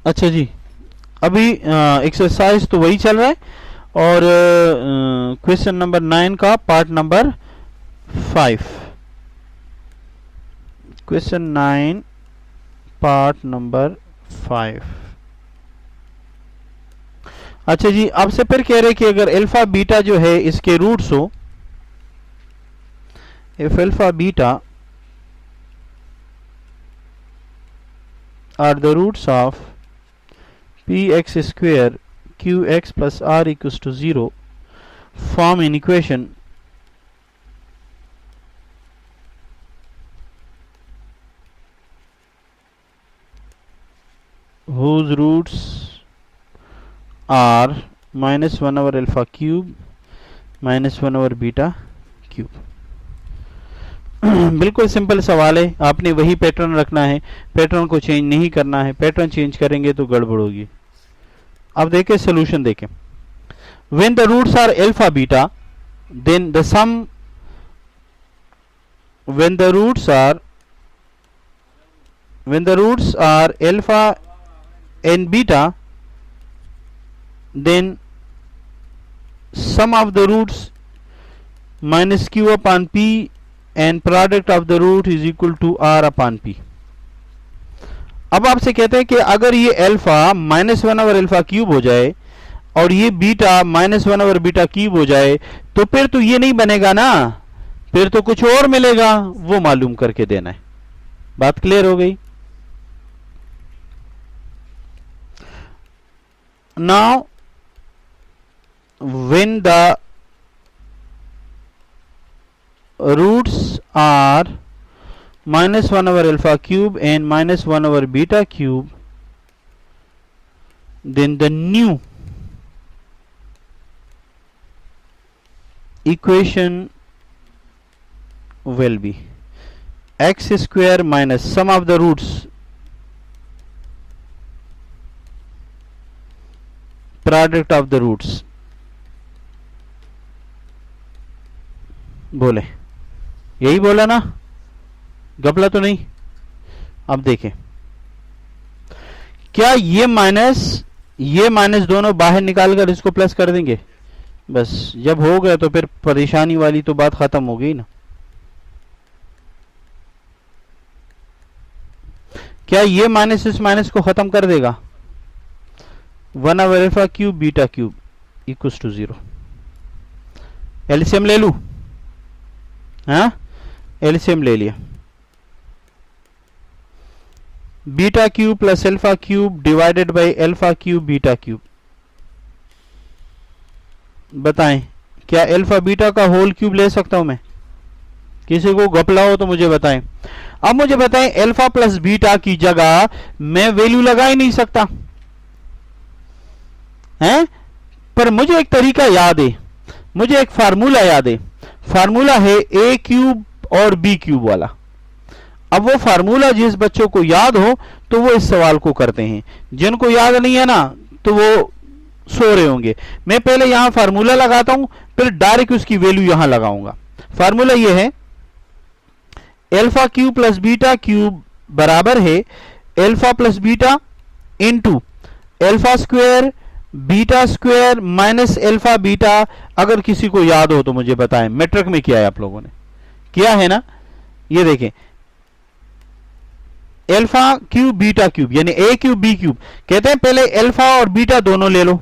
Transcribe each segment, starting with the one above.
अच्छा जी, अभी एक्सरसाइज तो वही चल रहा है और क्वेश्चन नंबर 9 का part number 5, question 9 part number 5। अच्छा जी, आपसे फिर कह रहे कि अगर अल्फा बीटा जो है इसके रूट्स हो, if alpha beta are the roots of px square qx plus r equals to 0, form an equation whose roots are minus 1 over alpha cube minus 1 over beta cube। बिल्कुल simple सवाल है, आपने वही pattern रखना है, pattern को change नहीं करना है। पैटर्न चेंज करेंगे तो गड़बड़ होगी। अब देखें सोल्यूशन देखें। When the roots are alpha beta, then the sum, when the roots are alpha and beta, then sum of the roots minus q upon p and product of the root is equal to r upon p। अब आपसे कहते हैं कि अगर ये alpha -1 over alpha cube हो जाए और ये बीटा -1 ओवर बीटा क्यूब हो जाए तो फिर तो ये नहीं बनेगा ना, फिर तो कुछ और मिलेगा, वो मालूम करके देना है। बात क्लियर हो गई? Now when the roots are -1 over alpha cube and -1 over beta cube, then the new equation will be x square minus sum of the roots product of the roots। बोले यही बोला ना, गपला तो नहीं? अब देखें, क्या ये माइनस दोनों बाहर निकालकर इसको प्लस कर देंगे? बस जब हो गया तो फिर परेशानी वाली तो बात खत्म हो गई ना। क्या ये माइनस इस माइनस को खत्म कर देगा? 1 over alpha cube beta cube equals to 0। LCM ले लू? हाँ, एलसीएम ले लिया। Beta cube plus alpha cube divided by alpha cube beta cube. बताएं, क्या अल्फा बीटा का होल क्यूब ले सकता हूं मैं? किसी को घपला हो तो मुझे बताएं। अब मुझे बताएं, अल्फा प्लस बीटा की जगह मैं वैल्यू लगा ही नहीं सकता हैं? पर मुझे एक तरीका याद है, मुझे एक फार्मूला याद है। फार्मूला है ए क्यूब और बी क्यूब वाला। अब वो फार्मूला जिस बच्चों को याद हो तो वो इस सवाल को करते हैं, जिनको याद नहीं है ना तो वो सो रहे होंगे। मैं पहले यहां फार्मूला लगाता हूं, फिर डायरेक्ट उसकी वैल्यू यहां लगाऊंगा। फार्मूला ये है, alpha cube plus beta cube बराबर है alpha plus beta into alpha square beta square minus alpha beta. अगर किसी को याद हो तो मुझे बताएं, मैट्रिक में किया है आप लोगों ने, किया है ना? ये देखें, अल्फा क्यूब बीटा क्यूब यानी ए क्यूब बी क्यूब। कहते हैं पहले अल्फा और बीटा दोनों ले लो,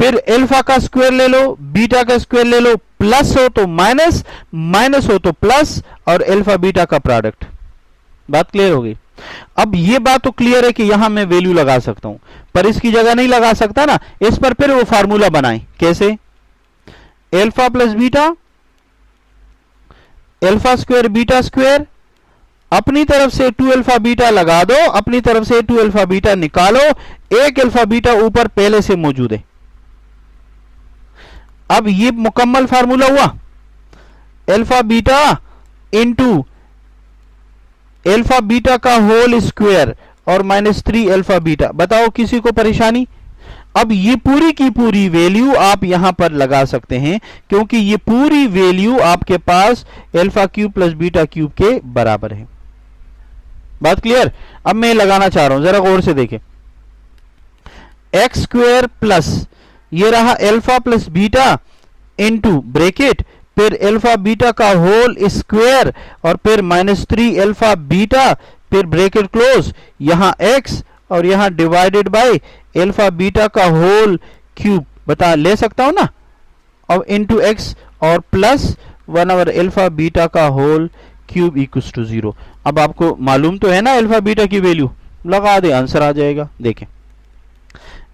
फिर अल्फा का स्क्वायर ले लो, बीटा का स्क्वायर ले लो, प्लस हो तो माइनस, माइनस हो तो प्लस, और अल्फा बीटा का प्रोडक्ट। बात क्लियर हो गई? अब ये बात तो क्लियर है कि यहां मैं वैल्यू लगा सकता हूं, पर इसकी जगह नहीं लगा सकता ना। इस पर फिर वो फार्मूला बनाएं। कैसे? Alpha plus beta alpha square beta square, अपनी तरफ से 2 अल्फा बीटा लगा दो, अपनी तरफ से 2 अल्फा बीटा निकालो, एक अल्फा बीटा ऊपर पहले से मौजूद है। अब ये मुकम्मल फार्मूला हुआ, alpha beta into alpha beta का होल स्क्वायर और -3 अल्फा बीटा। बताओ किसी को परेशानी? अब ये पूरी की पूरी वैल्यू आप यहां पर लगा सकते हैं, क्योंकि ये पूरी वैल्यू आपके पास alpha cube plus beta cube के बराबर है। बात क्लियर? अब मैं लगाना चाह रहा हूं, जरा गौर से देखें। एक्स स्क्वायर प्लस ये रहा alpha plus beta into bracket फिर अल्फा बीटा का होल स्क्वायर और फिर -3 अल्फा बीटा फिर ब्रैकेट क्लोज, यहां x और यहां डिवाइडेड बाय अल्फा बीटा का होल क्यूब बता ले सकता हूं ना, और इनटू x और प्लस 1 अल्फा बीटा का होल क्यूब इक्वल्स टू 0। अब आपको मालूम तो है ना अल्फा बीटा की वैल्यू, लगा दे आंसर आ जाएगा। देखें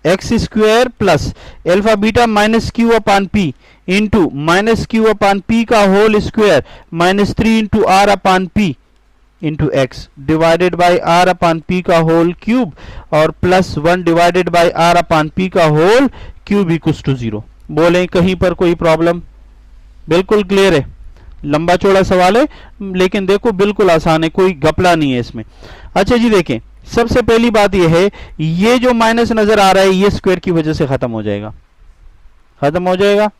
x square plus alpha beta minus q upon P into minus q upon p का whole square -3 into r upon P into x divided by r upon p का whole cube और plus 1 divided by r upon p का whole cube equals to 0। बोले कहीं पर कोई problem? बिल्कुल clear है, लंबा चौड़ा सवाल है लेकिन देखो बिल्कुल आसान है, कोई घपला नहीं है इसमें। अच्छा जी देखें, सबसे पहली बात यह है ये जो माइनस नजर आ रहा है ये स्क्वायर की वजह से खत्म हो जाएगा, खत्म हो जाएगा।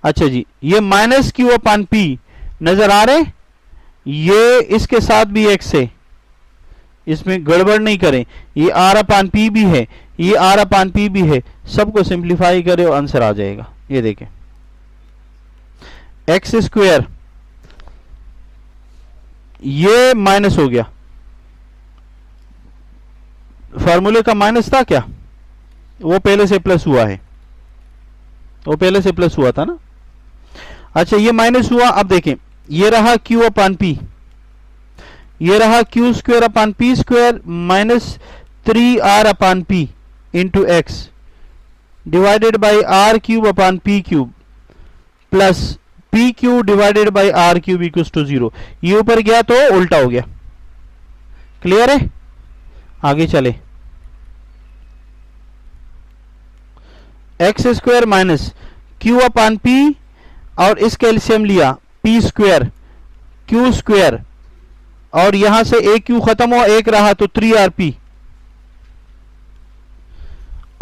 अच्छा जी ये माइनस क्यू अपान पी नजर आ रहे, ये इसके साथ भी एक्स है, इसमें गड़बड़ नहीं करें, ये आर अपान पी भी है, ये आर अपान पी भी है, सबको सिंप्लीफाई करें और आंसर आ जाएगा। ये देखें एक्स स्क्वायर ये माइनस हो गया, फार्मूले का माइनस था क्या, वो पहले से प्लस हुआ है, वो पहले से प्लस हुआ था ना। अच्छा ये माइनस हुआ, अब देखें ये रहा क्यू अपान पी, ये रहा Q square upon P square -3 R upon P into x divided by are cube upon P cube plus P Q divided by are cube equals to 0। ये ऊपर गया तो उल्टा हो गया, क्लियर है। आगे चले, x square minus q upon P और इसका एलसीएम लिया पी स्क्वायर क्यू स्क्वायर और यहां से एक क्यू खत्म हुआ, एक रहा तो 3rp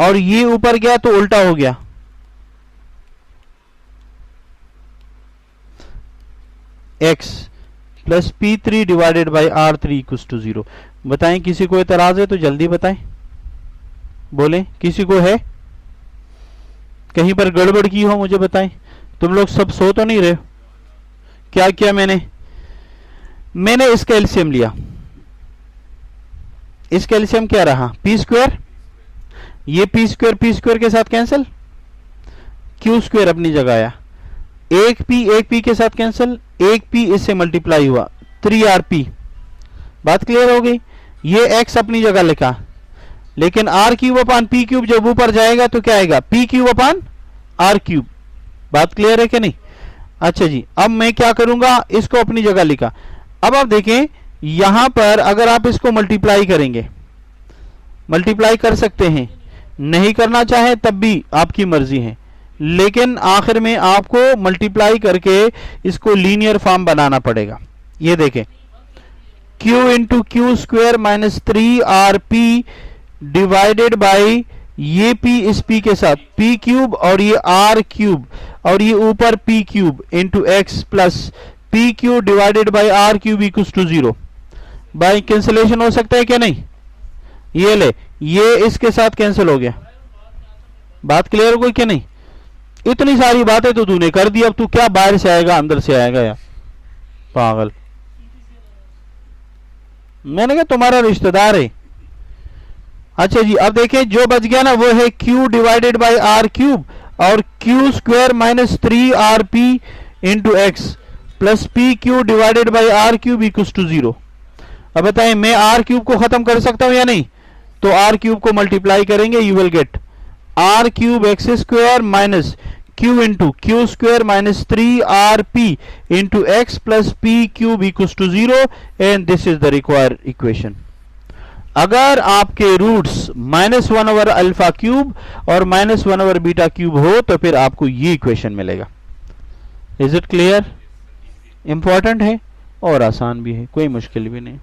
और ये ऊपर गया तो उल्टा हो गया, x plus p3 divided by r3 equals to 0। बताएं किसी को एतराज है तो जल्दी बताएं, बोले किसी को है, कहीं पर गड़बड़ की हो मुझे बताएं। तुम लोग सब सो तो नहीं रहे? क्या किया मैंने इसका एलसीएम लिया, इसका एलसीएम क्या रहा पी स्क्वायर, ये पी स्क्वायर के साथ कैंसिल, क्यू स्क्वायर अपनी जगह आया, एक पी के साथ कैंसिल, एक पी इससे मल्टीप्लाई हुआ 3rp, बात क्लियर हो गई। ये x अपनी जगह लिखा, लेकिन R cube upon P cube जब ऊपर जाएगा तो क्या आएगा P cube upon R cube, बात क्लियर है कि नहीं। अच्छा जी अब मैं क्या करूंगा, इसको अपनी जगह लिखा। अब आप देखें यहां पर अगर आप इसको मल्टीप्लाई करेंगे, मल्टीप्लाई कर सकते हैं, नहीं करना चाहे तब भी आपकी मर्जी है, लेकिन आखिर में आपको मल्टीप्लाई करके इसको लीनियर फॉर्म बनाना पड़ेगा। ये देखें q into Q square -3rp divided by ये p इस p के साथ p क्यूब और ये r क्यूब और ये ऊपर p cube into x plus p cube divided by r cube equals to 0। By cancellation हो सकता है क्या नहीं, ये ले ये इसके साथ कैंसिल हो गया, बात क्लियर हो गई क्या नहीं। इतनी सारी बातें तो तूने कर दी, अब तू क्या बाहर से आएगा अंदर से आएगा यार पागल। मैंने कहा तुम्हारा रिश्तेदार है। अच्छा जी अब देखिए जो बच गया ना वो है q divided by are cube और q square -3rp into x plus P Q divided by are cube equals to 0। अब बताएं मैं आर क्यूब को खत्म कर सकता हूं या नहीं, तो आर क्यूब को मल्टीप्लाई करेंगे, you will get R cube X square minus Q into Q square -3rp into x plus P cube equals to 0 and this is the required equation. अगर आपके रूट्स -1 अल्फा क्यूब और -1 beta cube हो तो फिर आपको ये equation मिलेगा। Is it clear? Important है और आसान भी है, कोई मुश्किल भी नहीं।